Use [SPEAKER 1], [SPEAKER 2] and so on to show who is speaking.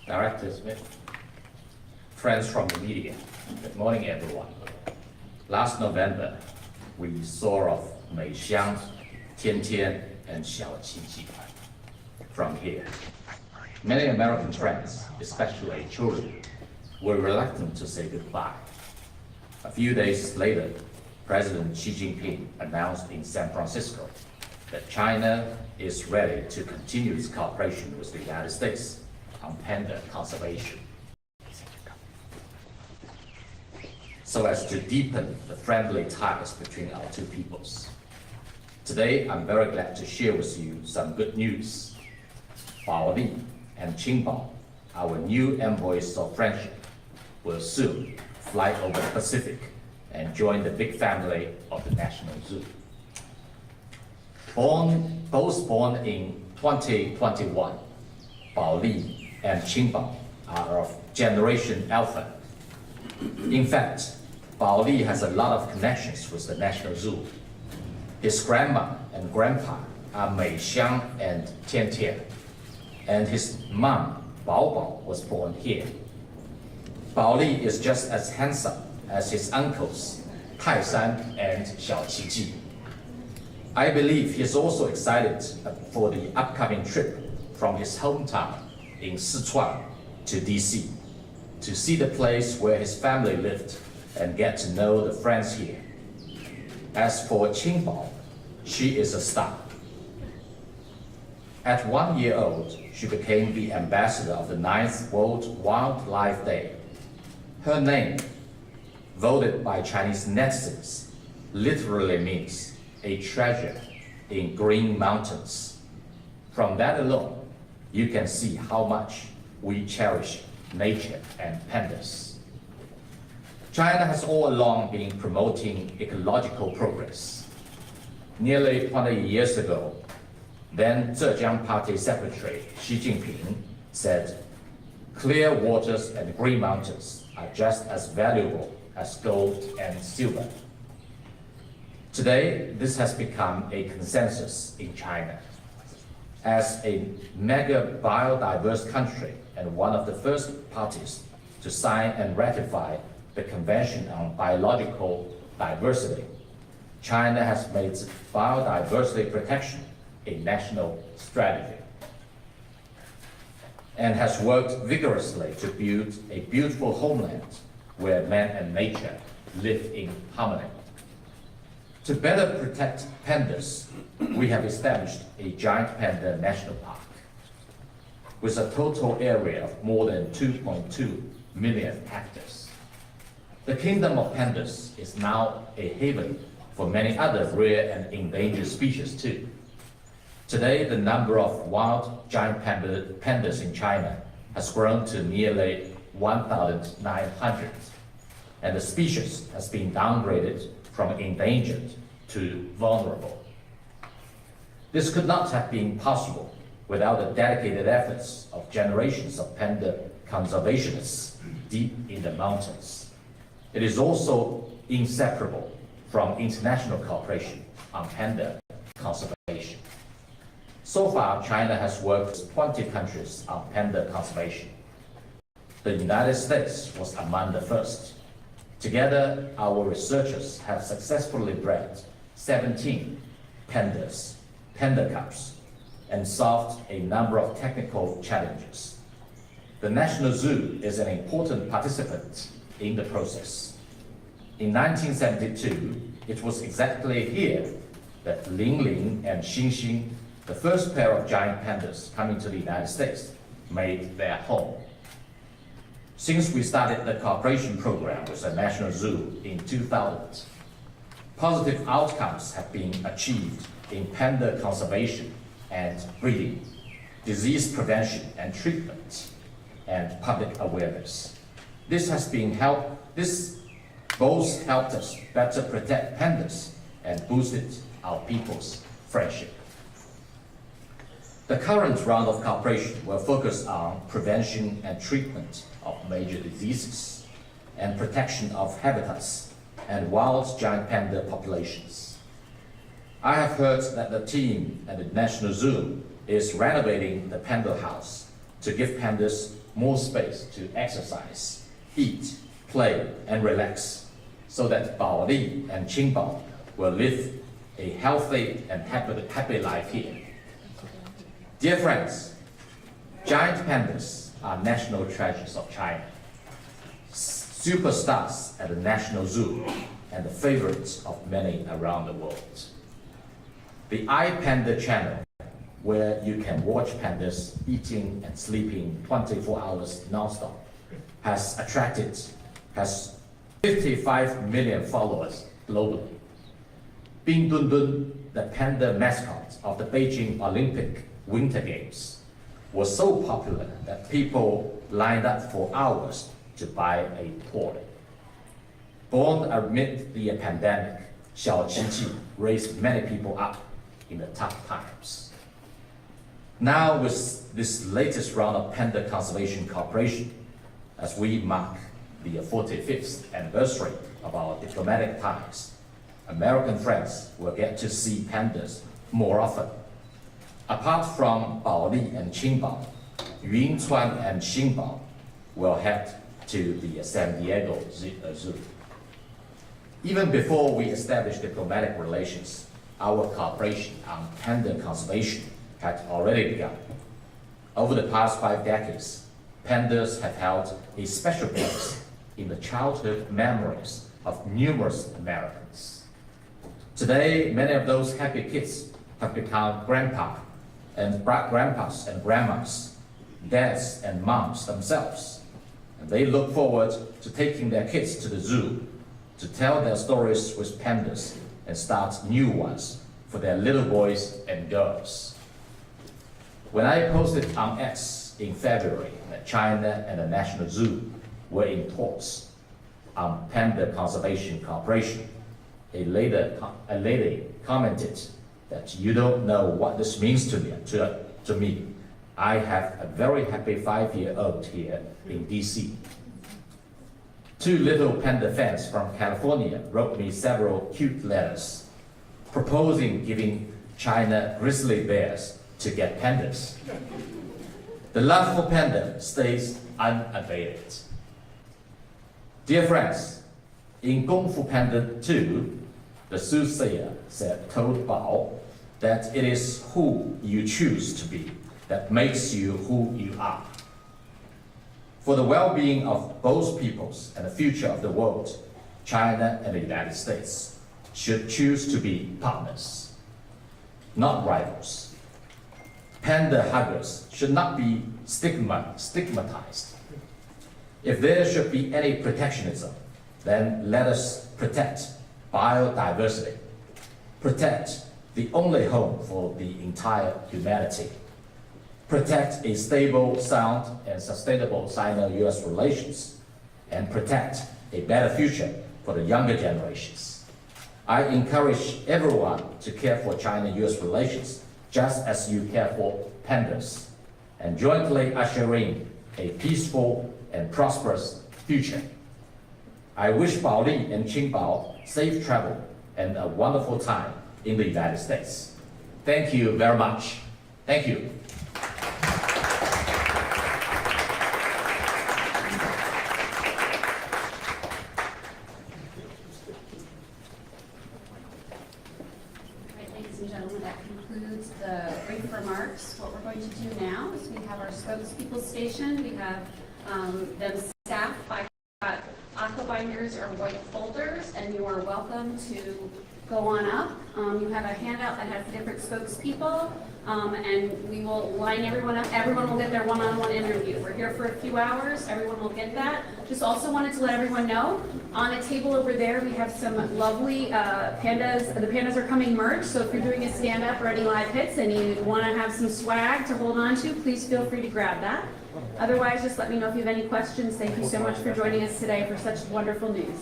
[SPEAKER 1] Director Smith, friends from the media, good morning everyone. Last November, we saw of Meixiang, Tiantian, and Xiaoqiji from here. Many American friends, especially children, were reluctant to say goodbye. A few days later, President Xi Jinping announced in San Francisco that China is ready to continue its cooperation with the United States on panda conservation, so as to deepen the friendly ties between our two peoples. Today, I'm very glad to share with you some good news. Bao Li and Qingbao, our new envoys of friendship, will soon fly over the Pacific and join the big family of the National Zoo. Both born in 2021, Bao Li and Qingbao are of Generation Alpha. In fact, Bao Li has a lot of connections with the National Zoo. His grandma and grandpa are Meixiang and Tiantian, and his mom, Bao Bao, was born here. Bao Li is just as handsome as his uncles, Taishan and Xiaoqiji. I believe he is also excited for the upcoming trip from his hometown in Sichuan to DC, to see the place where his family lived and get to know the friends here. As for Qingbao, she is a star. At 1 year old, she became the ambassador of the 9th World Wildlife Day. Her name, voted by Chinese netizens, literally means a treasure in green mountains. From that alone, you can see how much we cherish nature and pandas. China has all along been promoting ecological progress. Nearly 20 years ago, then Zhejiang Party Secretary Xi Jinping said, "Clear waters and green mountains are just as valuable as gold and silver." Today, this has become a consensus in China. As a mega biodiverse country and one of the first parties to sign and ratify the Convention on Biological Diversity, China has made biodiversity protection a national strategy and has worked vigorously to build a beautiful homeland where man and nature live in harmony. To better protect pandas, we have established a giant panda national park with a total area of more than 2.2 million hectares. The kingdom of pandas is now a haven for many other rare and endangered species too. Today, the number of wild giant pandas in China has grown to nearly 1,900, and the species has been downgraded from endangered to vulnerable. This could not have been possible without the dedicated efforts of generations of panda conservationists deep in the mountains. It is also inseparable from international cooperation on panda conservation. So far, China has worked with 20 countries on panda conservation. The United States was among the first. Together, our researchers have successfully bred 17 pandas, panda cubs, and solved a number of technical challenges. The National Zoo is an important participant in the process. In 1972, it was exactly here that Ling Ling and Xing Xing, the first pair of giant pandas coming to the United States, made their home. Since we started the cooperation program with the National Zoo in 2000, positive outcomes have been achieved in panda conservation and breeding, disease prevention and treatment, and public awareness. This both helped us better protect pandas and boosted our people's friendship. The current round of cooperation will focus on prevention and treatment of major diseases and protection of habitats and wild giant panda populations. I have heard that the team at the National Zoo is renovating the panda house to give pandas more space to exercise, eat, play, and relax, so that Bao Li and Qingbao will live a healthy and happy life here. Dear friends, giant pandas are national treasures of China, superstars at the National Zoo, and the favorites of many around the world. The iPanda channel, where you can watch pandas eating and sleeping 24 hours non-stop, has 55 million followers globally. Bing Dun Dun, the panda mascot of the Beijing Olympic Winter Games, was so popular that people lined up for hours to buy a toy. Born amid the pandemic, Xiao Qi raised many people up in the tough times. Now, with this latest round of panda conservation cooperation, as we mark the 45th anniversary of our diplomatic ties, American friends will get to see pandas more often. Apart from Bao Li and Qingbao, Yunchuan and Xingbao will head to the San Diego Zoo. Even before we established diplomatic relations, our cooperation on panda conservation had already begun. Over the past 5 decades, pandas have held a special place in the childhood memories of numerous Americans. Today, many of those happy kids have become grandpas and grandmas, dads and moms themselves. And they look forward to taking their kids to the zoo to tell their stories with pandas and start new ones for their little boys and girls. When I posted on X in February that China and the National Zoo were in talks on panda conservation cooperation, a lady commented that you don't know what this means to me. I have a very happy 5-year-old here in DC. 2 little panda fans from California wrote me several cute letters proposing giving China grizzly bears to get pandas. The love for panda stays unabated. Dear friends, in Kung Fu Panda 2, the soothsayer told Bao that it is who you choose to be that makes you who you are. For the well-being of both peoples and the future of the world, China and the United States should choose to be partners, not rivals. Panda huggers should not be stigmatized. If there should be any protectionism, then let us protect biodiversity, protect the only home for the entire humanity, protect a stable, sound, and sustainable Sino-US relations, and protect a better future for the younger generations. I encourage everyone to care for China-US relations just as you care for pandas, and jointly usher in a peaceful and prosperous future. I wish Bao Li and Qingbao safe travel and a wonderful time in the United States. Thank you very much. Thank you.
[SPEAKER 2] Ladies and gentlemen, that concludes the brief remarks. What we're going to do now is we have our spokespeople station. We have them staffed by aqua binders or white folders, and you are welcome to go on up. You have a handout that has different spokespeople, and we will line everyone up. Everyone will get their one-on-one interview. We're here for a few hours. Everyone will get that. Just also wanted to let everyone know, on a table over there, we have some lovely pandas. The pandas are coming merch, so if you're doing a stand-up or any live hits and you want to have some swag to hold on to, please feel free to grab that. Otherwise, just let me know if you have any questions. Thank you so much for joining us today for such wonderful news.